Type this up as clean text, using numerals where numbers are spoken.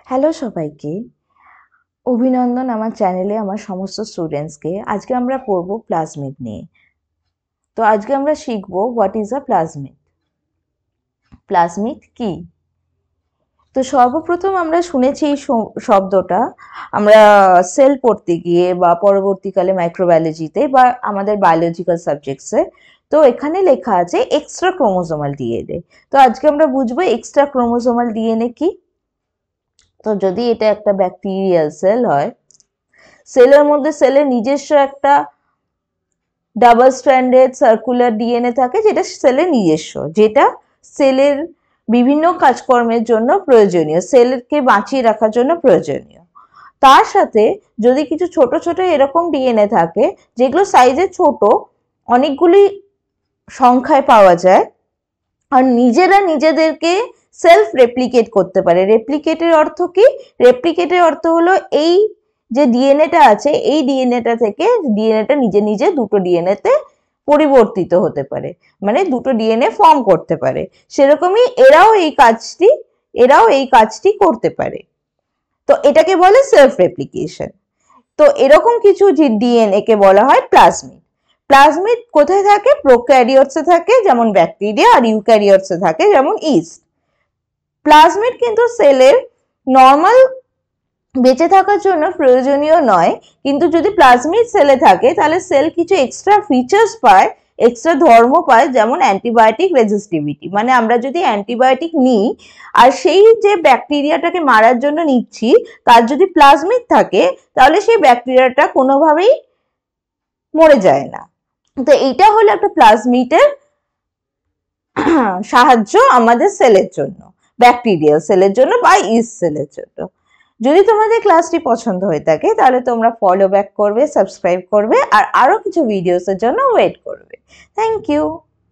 Hello সবাইকে, অভিনন্দন আমার চ্যানেলে আমার সমস্ত স্টুডেন্টসকে। আজকে আমরা পড়ব প্লাজমিড নিয়ে। তো আজকে আমরা শিখব what is a plasmid. Plasmid কি? তো সর্বপ্রথম আমরা শুনেছি এই শব্দটা আমরা সেল পড়তে গিয়ে বা পরবর্তীকালে মাইক্রোবায়োলজিতে বা আমাদের বায়োলজিক্যাল সাবজেক্টসে। তো এখানে লেখা আছে এক্সট্রা ক্রোমোজোমাল ডিএনএ। তো আজকে আমরা বুঝবো এক্সট্রা ক্রোমোজোমাল ডিএনএ কি। তো যদি এটা একটা ব্যাকটেরিয়াল সেল হয়, সেলের মধ্যে সেলের নিজস্ব একটা ডাবল স্ট্র্যান্ডেড সার্কুলার ডিএনএ থাকে, যেটা সেলের নিজস্ব, যেটা সেলের বিভিন্ন কাজকর্মের জন্য প্রয়োজনীয়, সেলকে বাঁচিয়ে রাখার জন্য প্রয়োজনীয়। তার সাথে যদি কিছু ছোট ছোট এরকম ডিএনএ থাকে যেগুলো সাইজে ছোট, অনেকগুলি সংখ্যায় পাওয়া যায়, আর নিজেরা নিজেদেরকে সেলফ রেপ্লিকেট করতে পারে। রেপ্লিকেটের অর্থ কি? রেপ্লিকেটের অর্থ হলো এই যে ডিএনএটা আছে, এই ডিএনএটা থেকে ডিএনএটা নিজে নিজে দুটো ডিএনএতে পরিবর্তিত হতে পারে, মানে দুটো ডিএনএ ফর্ম করতে পারে। সেরকমই এরাও এই কাজটি করতে পারে। তো এটাকে বলে সেলফ রেপ্লিকেশন। তো এরকম কিছু ডিএনএ কে বলা হয় প্লাজমিড। প্লাজমিড কোথায় থাকে? প্রোক্যারিওটসে থাকে যেমন ব্যাকটেরিয়া, আর ইউক্যারিওটসে থাকে যেমন ইস্ট। প্লাজমিড কিন্তু সেলের নর্মাল বেঁচে থাকার জন্য প্রয়োজনীয় নয়, কিন্তু যদি প্লাজমিড সেলে থাকে তাহলে সেল কিছু এক্সট্রা ফিচার্স পায়, এক্সট্রা ধর্ম পায়, যেমন অ্যান্টিবায়োটিক রেজিস্টিভিটি। মানে আমরা যদি অ্যান্টিবায়োটিক নিই আর সেই যে ব্যাকটেরিয়াটাকে মারার জন্য নিচ্ছি তার যদি প্লাজমিড থাকে তাহলে সেই ব্যাকটেরিয়াটা কোনোভাবেই মরে যায় না। তো এইটা হলো একটা প্লাজমিডের সাহায্য আমাদের সেলের জন্য, ব্যাকটেরিয়াল সেলের জন্য বা ইস্ট সেলের জন্য। যদি তোমাদের ক্লাসটি পছন্দ হয়ে থাকে তাহলে তোমরা ফলো ব্যাক করবে, সাবস্ক্রাইব করবে, আর আরো কিছু ভিডিওসের জন্য ওয়েট করবে। Thank you.